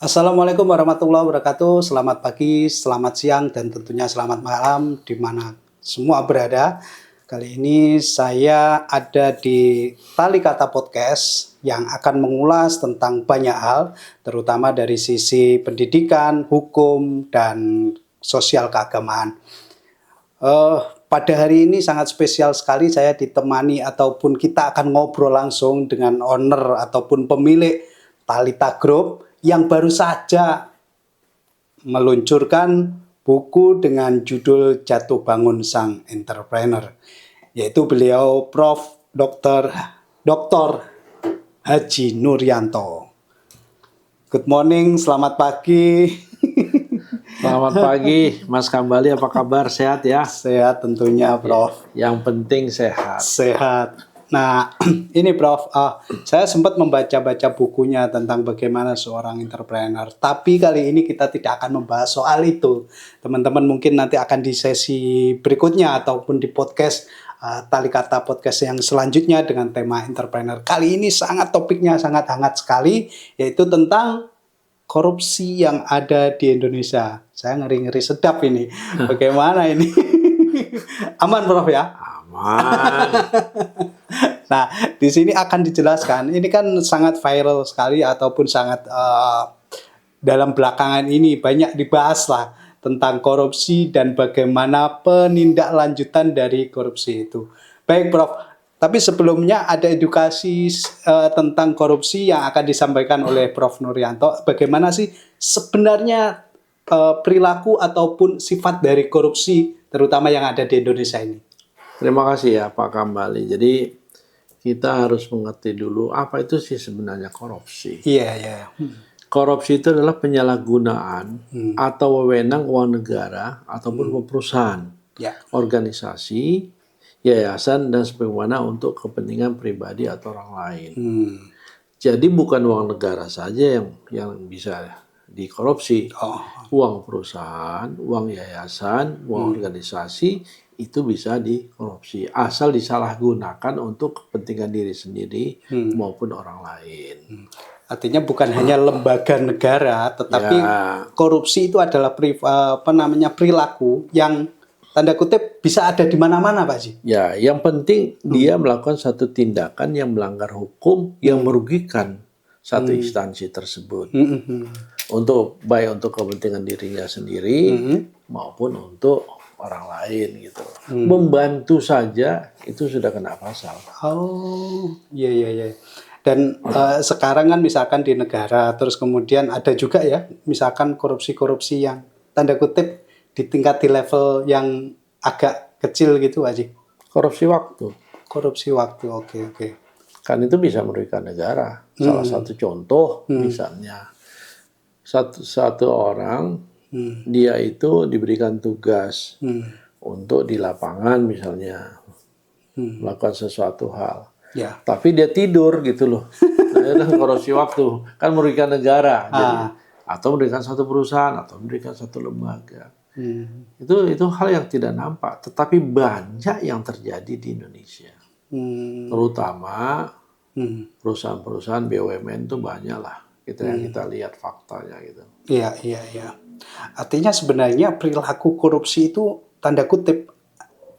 Assalamualaikum warahmatullahi wabarakatuh. Selamat pagi, selamat siang, dan tentunya selamat malam di mana semua berada. Kali ini saya ada di Tali Kata Podcast yang akan mengulas tentang banyak hal, terutama dari sisi pendidikan, hukum, dan sosial keagamaan. Pada hari ini sangat spesial sekali saya ditemani ataupun kita akan ngobrol langsung dengan owner ataupun pemilik Talita Group yang baru saja meluncurkan buku dengan judul Jatuh Bangun Sang Entrepreneur, yaitu beliau Prof. Dr. Haji Nuryanto. Good morning, selamat pagi. Selamat pagi, Mas Kambali. Apa kabar? Sehat ya? Sehat tentunya, Prof. Yang penting sehat. Sehat. Nah, ini Prof, saya sempat membaca-baca bukunya tentang bagaimana seorang entrepreneur. Tapi kali ini kita tidak akan membahas soal itu. Teman-teman mungkin nanti akan di sesi berikutnya ataupun di podcast Tali Kata Podcast yang selanjutnya dengan tema entrepreneur. Kali ini topiknya sangat hangat sekali, yaitu tentang korupsi yang ada di Indonesia. Saya ngeri-ngeri sedap ini. Bagaimana ini? Aman, Prof ya? Aman. Nah, di sini akan dijelaskan. Ini kan sangat viral sekali ataupun sangat dalam belakangan ini banyak dibahas lah tentang korupsi dan bagaimana penindaklanjutan dari korupsi itu. Baik, Prof. Tapi sebelumnya ada edukasi tentang korupsi yang akan disampaikan oleh Prof. Nuryanto. Bagaimana sih sebenarnya perilaku ataupun sifat dari korupsi, terutama yang ada di Indonesia ini? Terima kasih ya Pak Kambali. Jadi kita harus mengerti dulu apa itu sih sebenarnya korupsi. Iya. Korupsi itu adalah penyalahgunaan atau wewenang uang negara ataupun perusahaan, organisasi, yayasan, dan sebagaimana untuk kepentingan pribadi atau orang lain. Jadi bukan uang negara saja yang bisa dikorupsi. Uang perusahaan, uang yayasan, uang organisasi itu bisa dikorupsi. Asal disalahgunakan untuk kepentingan diri sendiri maupun orang lain. Artinya bukan hanya lembaga negara, tetapi korupsi itu adalah perilaku yang tanda kutip bisa ada di mana-mana, Pak Ji. Ya, yang penting dia melakukan satu tindakan yang melanggar hukum yang merugikan satu instansi tersebut. Baik untuk kepentingan dirinya sendiri maupun untuk orang lain gitu. Membantu saja itu sudah kena pasal. Oh, iya. Dan sekarang kan misalkan di negara, terus kemudian ada juga ya, misalkan korupsi-korupsi yang tanda kutip di level yang agak kecil gitu, Pak Ji. Korupsi waktu. Korupsi waktu, oke. Kan itu bisa merugikan negara. Salah satu contoh misalnya satu orang dia itu diberikan tugas untuk di lapangan misalnya melakukan sesuatu hal. Tapi dia tidur gitu loh. Nah, itu korupsi waktu. Kan merugikan negara. Jadi, atau merugikan satu perusahaan atau merugikan satu lembaga. Itu hal yang tidak nampak, tetapi banyak yang terjadi di Indonesia. Terutama perusahaan-perusahaan BUMN itu banyak lah. Yang kita lihat faktanya gitu. Iya. Artinya sebenarnya perilaku korupsi itu tanda kutip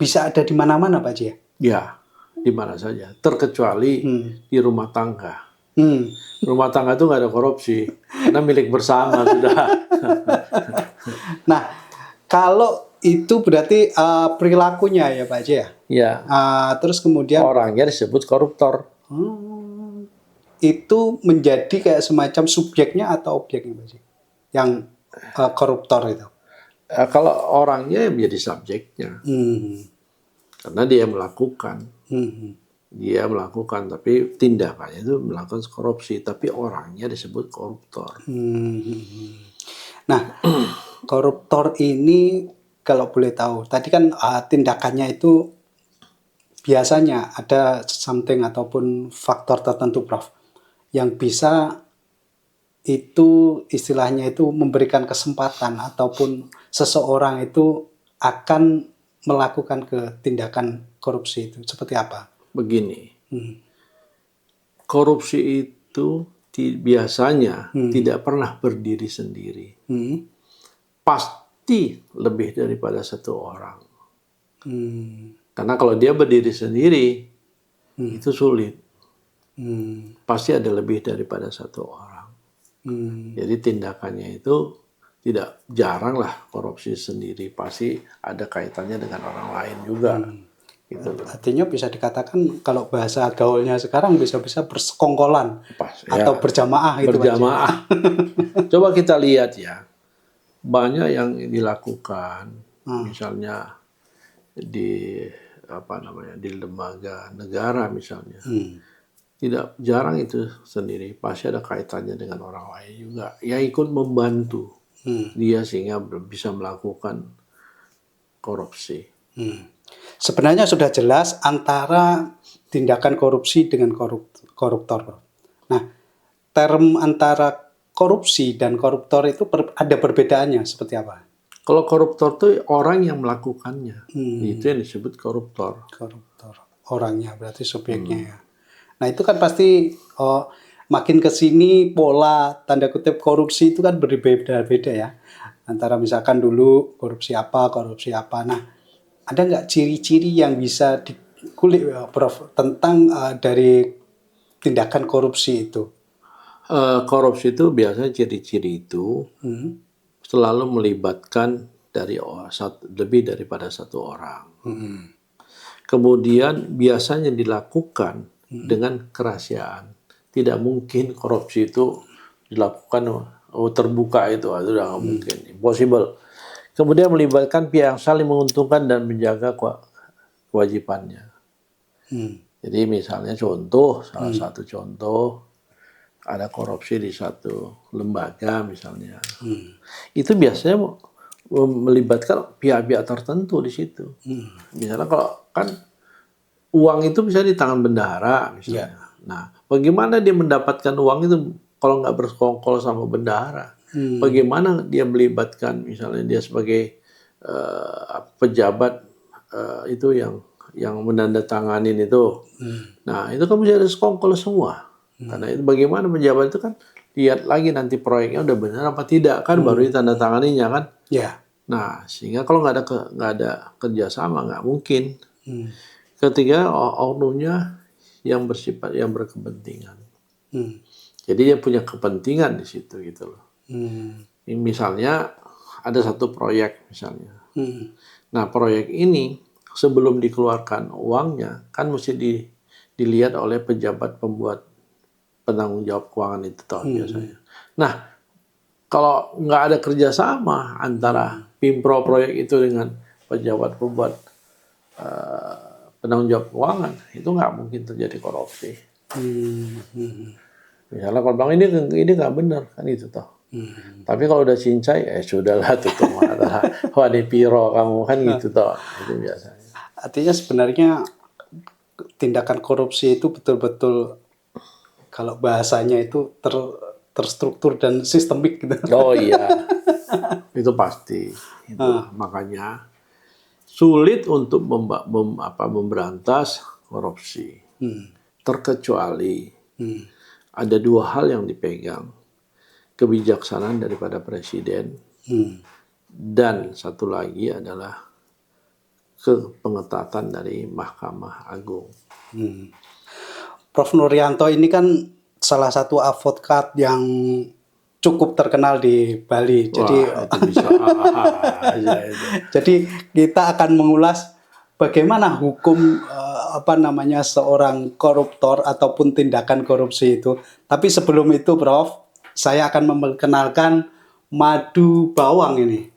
bisa ada di mana-mana, Pak Ji ya? Ya, di mana saja. Terkecuali di rumah tangga. Rumah tangga itu nggak ada korupsi, karena milik bersama sudah. Nah, kalau itu berarti perilakunya ya, Pak Ji ya? Ya. Terus kemudian orangnya disebut koruptor. Itu menjadi kayak semacam subjeknya atau objeknya, Pak Ji? Yang koruptor itu. Kalau orangnya menjadi subjeknya. Karena dia melakukan. Dia melakukan, tapi tindakannya itu melakukan korupsi, tapi orangnya disebut koruptor. Nah, koruptor ini kalau boleh tahu, tadi kan tindakannya itu biasanya ada something ataupun faktor tertentu, Prof, yang bisa itu istilahnya itu memberikan kesempatan ataupun seseorang itu akan melakukan tindakan korupsi itu. Seperti apa? Begini, korupsi itu biasanya tidak pernah berdiri sendiri. Pasti lebih daripada satu orang. Karena kalau dia berdiri sendiri, itu sulit. Pasti ada lebih daripada satu orang. Jadi tindakannya itu tidak jarang lah korupsi sendiri. Pasti ada kaitannya dengan orang lain juga. Gitu loh. Artinya bisa dikatakan kalau bahasa gaulnya sekarang bisa-bisa bersekongkolan atau berjamaah gitu. Berjamaah. Coba kita lihat ya. Banyak yang dilakukan, misalnya di di lembaga negara misalnya. Tidak jarang itu sendiri, pasti ada kaitannya dengan orang lain juga yang ikut membantu dia sehingga bisa melakukan korupsi. Sebenarnya sudah jelas antara tindakan korupsi dengan koruptor. Nah, term antara korupsi dan koruptor itu ada perbedaannya seperti apa? Kalau koruptor itu orang yang melakukannya, itu yang disebut koruptor. Koruptor, orangnya berarti subjeknya ya. Nah itu kan pasti makin ke sini pola tanda kutip korupsi itu kan berbeda-beda ya. Antara misalkan dulu korupsi apa. Nah ada nggak ciri-ciri yang bisa dikulik Prof tentang dari tindakan korupsi itu? Korupsi itu biasanya ciri-ciri itu selalu melibatkan lebih daripada satu orang. Kemudian biasanya dilakukan dengan kerahasiaan. Tidak mungkin korupsi itu dilakukan terbuka itu sudah nggak mungkin, impossible. Kemudian melibatkan pihak yang saling menguntungkan dan menjaga kewajibannya. Jadi misalnya salah satu contoh ada korupsi di satu lembaga misalnya, itu biasanya melibatkan pihak-pihak tertentu di situ. Misalnya kalau kan uang itu bisa di tangan bendahara misalnya. Nah, bagaimana dia mendapatkan uang itu kalau nggak bersekongkol sama bendahara? Bagaimana dia melibatkan misalnya dia sebagai pejabat itu yang menandatanganin itu. Nah, itu kan bisa ada sekongkol semua. Karena itu bagaimana pejabat itu kan lihat lagi nanti proyeknya udah benar apa tidak kan baru ditandatanganinya kan. Nah, sehingga kalau nggak ada kerjasama nggak mungkin. Ketiga, oknumnya yang bersifat yang berkepentingan. Jadi dia punya kepentingan di situ gitu loh. Misalnya ada satu proyek misalnya. Nah proyek ini sebelum dikeluarkan uangnya kan mesti dilihat oleh pejabat pembuat penanggung jawab keuangan itu biasanya. Nah kalau nggak ada kerjasama antara pimpro proyek itu dengan pejabat pembuat penanggung jawab keuangan itu nggak mungkin terjadi korupsi. Misalnya kalau bang ini nggak benar kan itu toh. Tapi kalau udah cincai sudahlah tutup mata. Wadi piro kamu kan gitu toh. Itu biasanya. Artinya sebenarnya tindakan korupsi itu betul-betul kalau bahasanya itu terstruktur dan sistemik gitu. Oh iya. Itu pasti. Makanya sulit untuk memberantas korupsi. Terkecuali ada dua hal yang dipegang. Kebijaksanaan daripada presiden dan satu lagi adalah pengetatan dari Mahkamah Agung. Prof. Nuryanto ini kan salah satu advokat yang cukup terkenal di Bali. Jadi, itu bisa aja itu. Jadi kita akan mengulas bagaimana hukum seorang koruptor ataupun tindakan korupsi itu. Tapi sebelum itu, Prof, saya akan memperkenalkan madu bawang ini.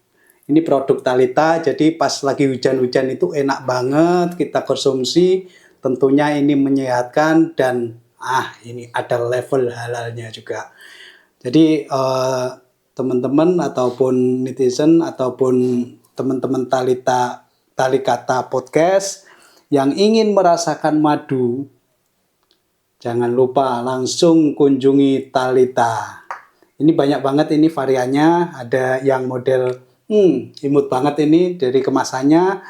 Ini produk Thalita, jadi pas lagi hujan-hujan itu enak banget kita konsumsi. Tentunya ini menyehatkan dan ini ada level halalnya juga. Jadi teman-teman ataupun netizen ataupun teman-teman Talikata Podcast yang ingin merasakan madu, jangan lupa langsung kunjungi Thalita. Ini banyak banget ini variannya, ada yang model imut banget ini dari kemasannya.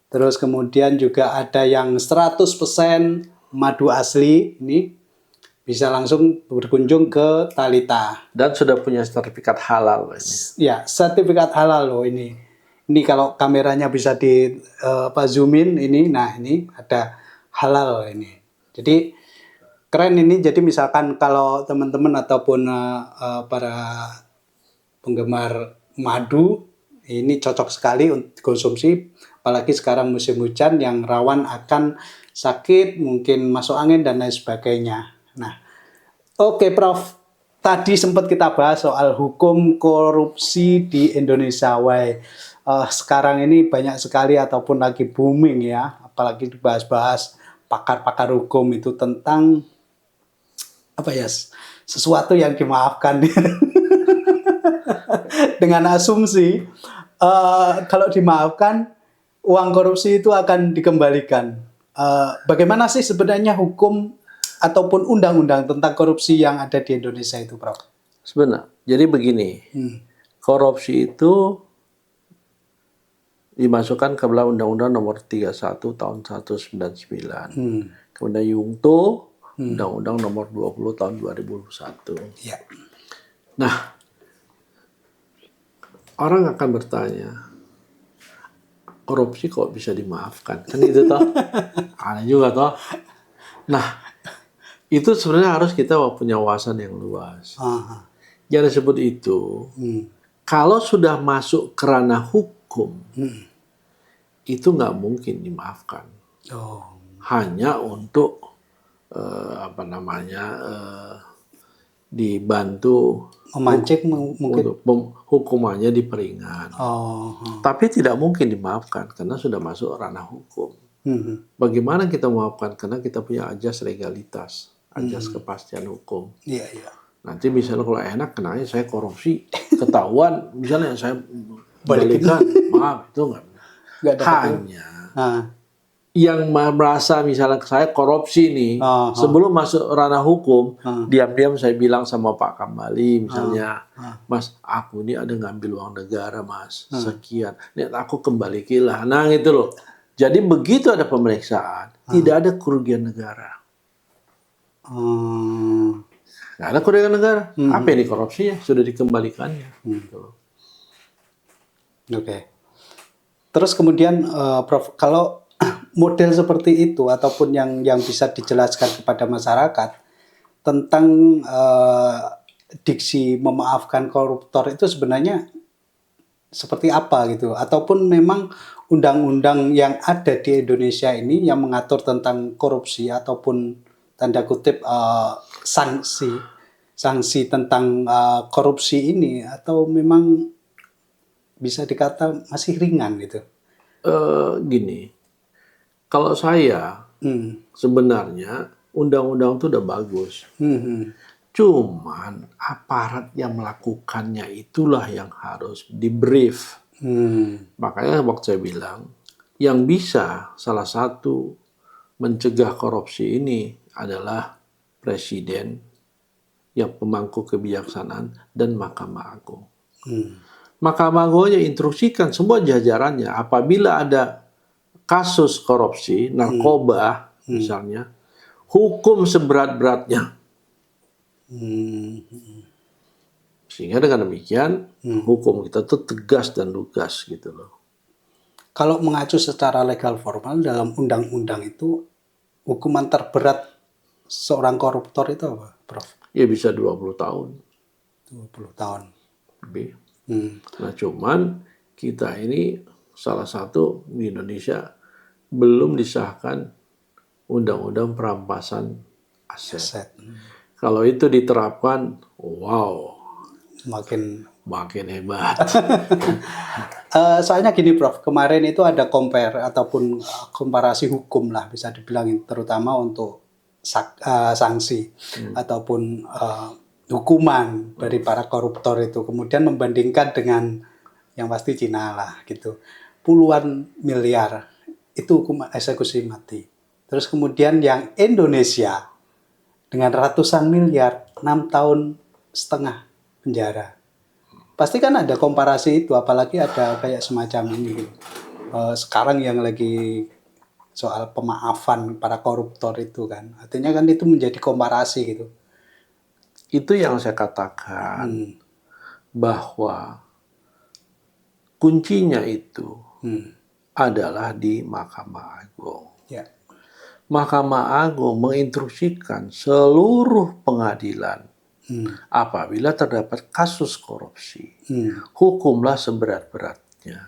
Terus kemudian juga ada yang 100% madu asli ini. bisa langsung berkunjung ke Talita. Dan sudah punya sertifikat halal ini. Ya, sertifikat halal loh ini. Ini kalau kameranya bisa di zoomin ini, nah ini ada halal ini. Jadi keren ini. Jadi misalkan kalau teman-teman ataupun para penggemar madu, ini cocok sekali untuk dikonsumsi. Apalagi sekarang musim hujan yang rawan akan sakit, mungkin masuk angin dan lain sebagainya. Nah, oke Prof. Tadi sempat kita bahas soal hukum korupsi di Indonesia. Sekarang ini banyak sekali ataupun lagi booming ya, apalagi dibahas-bahas pakar-pakar hukum itu tentang apa ya, sesuatu yang dimaafkan dengan asumsi kalau dimaafkan uang korupsi itu akan dikembalikan. Bagaimana sih sebenarnya hukum ataupun undang-undang tentang korupsi yang ada di Indonesia itu, Prof? Sebenarnya, jadi begini, korupsi itu dimasukkan ke dalam Undang-Undang Nomor 31 Tahun 1999. Kemudian Yungto, Undang-Undang Nomor 20 Tahun 2001. Ya. Nah, orang akan bertanya, korupsi kok bisa dimaafkan? Kan itu toh, aneh juga toh. Nah, itu sebenarnya harus kita punya wawasan yang luas. Jangan disebut itu. Kalau sudah masuk ke ranah hukum, itu nggak mungkin dimaafkan. Hanya untuk dibantu memancing mungkin untuk hukumannya diperingan. Tapi tidak mungkin dimaafkan karena sudah masuk ranah hukum. Bagaimana kita memaafkan? Karena kita punya ajas legalitas, ajas kepastian hukum. Iya, iya. Nanti misalnya kalau enak kenanya saya korupsi, ketahuan misalnya saya balikan, maaf itu nggak ada. Hanya yang merasa misalnya saya korupsi nih, sebelum masuk ranah hukum, diam-diam saya bilang sama Pak Kambali misalnya, Mas, aku ini ada ngambil uang negara, Mas, sekian, nih aku kembalikilah, nah gitu loh. Jadi begitu ada pemeriksaan, tidak ada kerugian negara. Nggak ada kerugian negara. Apa ini korupsinya? Sudah dikembalikannya. Oke. Terus kemudian, Prof, kalau model seperti itu ataupun yang bisa dijelaskan kepada masyarakat tentang diksi memaafkan koruptor itu sebenarnya seperti apa gitu? Ataupun memang undang-undang yang ada di Indonesia ini yang mengatur tentang korupsi ataupun tanda kutip sanksi tentang korupsi ini, atau memang bisa dikata masih ringan gitu? Gini, kalau saya sebenarnya undang-undang itu udah bagus. Cuman aparat yang melakukannya itulah yang harus di-brief. Makanya waktu saya bilang, yang bisa salah satu mencegah korupsi ini adalah Presiden, yang pemangku kebijaksanaan, dan Mahkamah Agung. Mahkamah Agungnya instruksikan semua jajarannya, apabila ada kasus korupsi, narkoba misalnya, hukum seberat-beratnya. Sehingga dengan demikian, hukum kita tuh tegas dan lugas gitu loh. Kalau mengacu secara legal formal dalam undang-undang itu, hukuman terberat seorang koruptor itu apa, Prof? Ya bisa 20 tahun. 20 tahun. Lebih. Nah cuman kita ini salah satu di Indonesia belum disahkan undang-undang perampasan aset. Kalau itu diterapkan, wow, makin hebat. Soalnya gini Prof, kemarin itu ada compare ataupun komparasi hukum lah bisa dibilang, terutama untuk sanksi ataupun hukuman dari para koruptor itu, kemudian membandingkan dengan yang pasti Cina lah gitu, puluhan miliar itu hukuman eksekusi mati. Terus kemudian yang Indonesia dengan ratusan miliar, 6,5 tahun penjara. Pasti kan ada komparasi itu, apalagi ada kayak semacam ini gitu. Sekarang yang lagi soal pemaafan para koruptor itu kan, artinya kan itu menjadi komparasi gitu. itu yang saya katakan bahwa kuncinya itu adalah di Mahkamah Agung. Ya. Mahkamah Agung menginstruksikan seluruh pengadilan apabila terdapat kasus korupsi, hukumlah seberat-beratnya.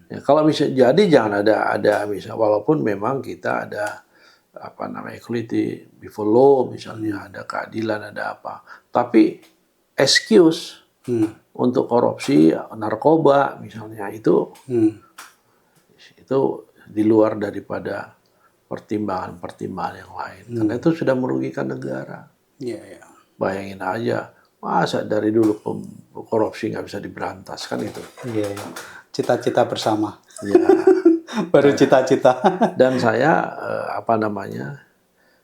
Ya, kalau bisa jadi jangan ada misal walaupun memang kita ada equality before law misalnya, ada keadilan, ada apa, tapi excuse untuk korupsi narkoba misalnya itu di luar daripada pertimbangan yang lain, karena itu sudah merugikan negara. Bayangin aja, masa dari dulu korupsi nggak bisa diberantas, kan itu. Cita-cita bersama. Ya. Baru cita-cita. Dan saya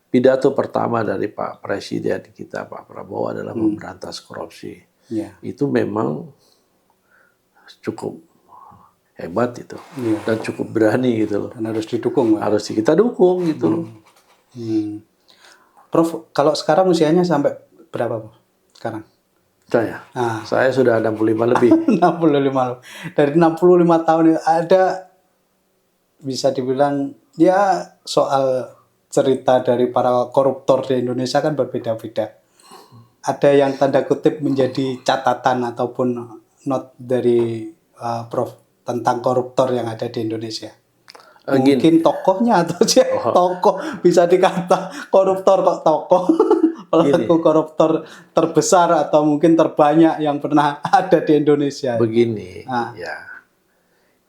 pidato pertama dari Pak Presiden kita, Pak Prabowo, adalah memberantas korupsi. Itu memang cukup hebat itu, dan cukup berani gitu loh. Dan harus didukung. Harus kita dukung gitu loh. Prof, kalau sekarang usianya sampai berapa, Prof? Sekarang? Saya sudah 65 lebih. 65. Dari 65 tahun ada, bisa dibilang ya, soal cerita dari para koruptor di Indonesia kan berbeda-beda. Ada yang tanda kutip menjadi catatan ataupun not dari Prof tentang koruptor yang ada di Indonesia. Mungkin tokohnya atau tokoh, bisa dikata koruptor kok tokoh. Pelaku koruptor terbesar atau mungkin terbanyak yang pernah ada di Indonesia. Begini, ya.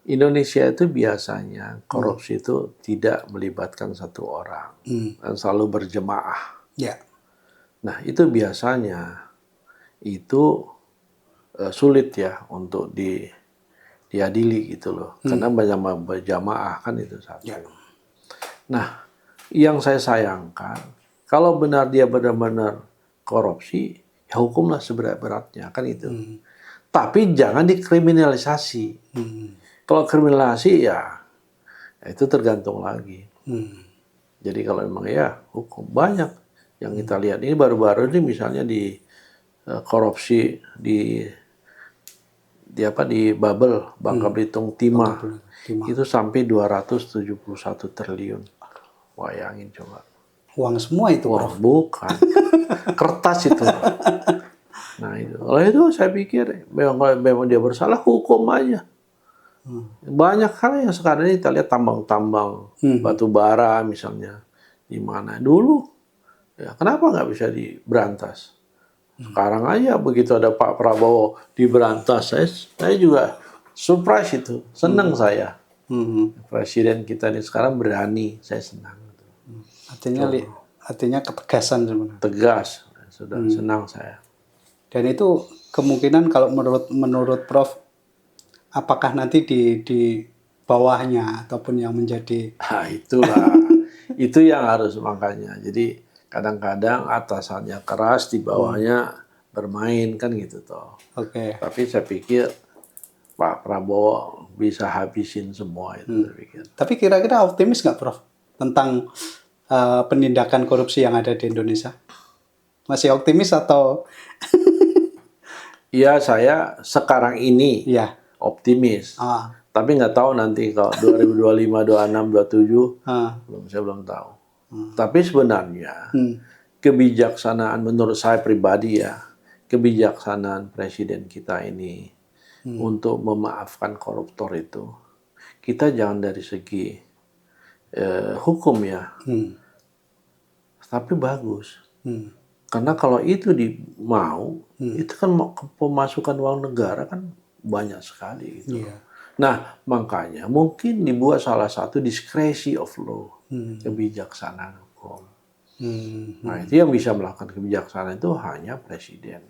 Indonesia itu biasanya korupsi itu tidak melibatkan satu orang, dan selalu berjemaah. Nah, itu biasanya itu sulit ya untuk diadili gitu loh, karena banyak berjamaah kan itu satu. Nah, yang saya sayangkan, kalau benar dia benar-benar korupsi, ya hukumlah seberat-beratnya kan itu. Tapi jangan dikriminalisasi. Kalau kriminalisasi ya itu tergantung lagi. Jadi kalau memang ya hukum, banyak yang kita lihat ini baru-baru ini misalnya di korupsi di Bubble, Bangka Belitung Timah, itu sampai 271 triliun. Bayangin coba. Uang semua itu, Prof? Bukan. Kertas itu. Nah itu. Kalau itu saya pikir memang dia bersalah, hukum aja. Banyak hal yang sekarang ini kita lihat tambang-tambang batu bara misalnya di mana dulu, ya kenapa nggak bisa diberantas? Sekarang aja begitu ada Pak Prabowo diberantas, saya juga surprise itu, senang saya. Presiden kita ini sekarang berani, saya senang. Artinya ketegasan sebenarnya. Tegas, sudah senang saya. Dan itu kemungkinan kalau menurut Prof, apakah nanti di bawahnya ataupun yang menjadi... Itulah, itu yang harus makanya. Jadi kadang-kadang atasannya keras, di bawahnya bermain kan gitu toh. Tapi saya pikir Pak Prabowo bisa habisin semua itu. Saya pikir. Tapi kira-kira optimis nggak, Prof, tentang penindakan korupsi yang ada di Indonesia? Masih optimis atau? Iya, saya sekarang ini optimis. Tapi nggak tahu nanti kalau 2025, 26, 27, saya belum tahu. Tapi sebenarnya kebijaksanaan menurut saya pribadi ya, kebijaksanaan presiden kita ini untuk memaafkan koruptor itu, kita jangan dari segi hukum ya, tapi bagus. Karena kalau itu itu kan pemasukan uang negara kan banyak sekali gitu. Nah, makanya mungkin dibuat salah satu diskresi of law, kebijaksanaan hukum. Nah, itu yang bisa melakukan kebijaksanaan itu hanya presiden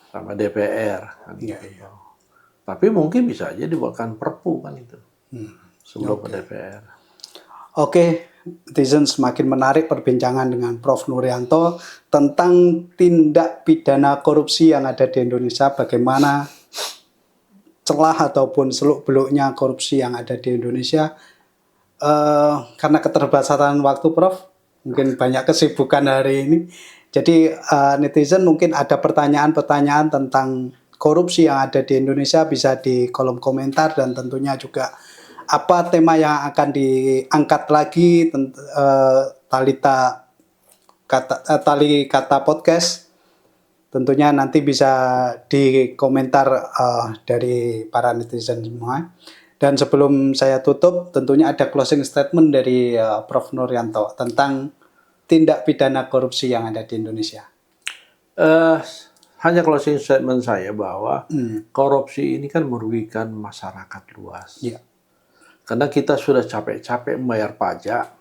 sama DPR kan gitu. Tapi mungkin bisa aja dibuatkan perpu kan itu sebelum ke DPR. Oke, netizen, semakin menarik perbincangan dengan Prof Nuryanto tentang tindak pidana korupsi yang ada di Indonesia, bagaimana celah ataupun seluk-beluknya korupsi yang ada di Indonesia. Karena keterbatasan waktu, Prof, mungkin banyak kesibukan hari ini, Jadi netizen mungkin ada pertanyaan-pertanyaan tentang korupsi yang ada di Indonesia bisa di kolom komentar, dan tentunya juga apa tema yang akan diangkat lagi Tali Kata Podcast. Tentunya nanti bisa di komentar dari para netizen semua. Dan sebelum saya tutup, tentunya ada closing statement dari Prof. Nuryanto tentang tindak pidana korupsi yang ada di Indonesia. Hanya closing statement saya bahwa korupsi ini kan merugikan masyarakat luas. Ya. Karena kita sudah capek-capek membayar pajak,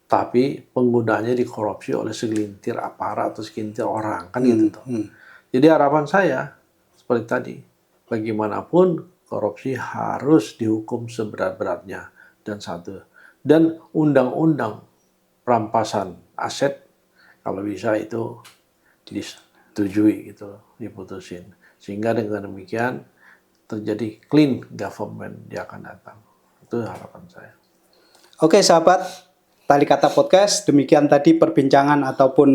tapi penggunanya dikorupsi oleh segelintir aparat atau segelintir orang, kan gitu tuh. Jadi harapan saya seperti tadi, bagaimanapun korupsi harus dihukum seberat-beratnya, dan undang-undang perampasan aset kalau bisa itu disetujui gitu, diputusin, sehingga dengan demikian terjadi clean government dia akan datang. Itu harapan saya. Oke sahabat Tali Kata Podcast, demikian tadi perbincangan ataupun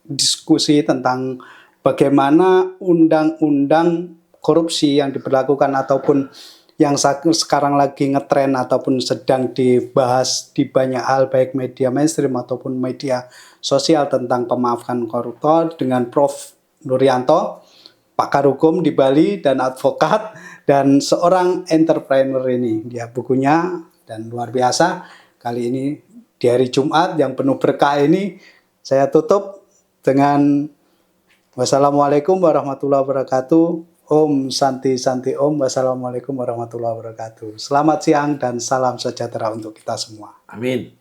diskusi tentang bagaimana undang-undang korupsi yang diberlakukan ataupun yang sekarang lagi ngetren ataupun sedang dibahas di banyak hal, baik media mainstream ataupun media sosial, tentang pemaafkan koruptor dengan Prof. Nuryanto, pakar hukum di Bali dan advokat dan seorang entrepreneur ini. Dia bukunya dan luar biasa. Kali ini di hari Jumat yang penuh berkah ini saya tutup dengan wassalamualaikum warahmatullahi wabarakatuh. Om Santi Santi Om. Wassalamualaikum warahmatullahi wabarakatuh. Selamat siang dan salam sejahtera untuk kita semua. Amin.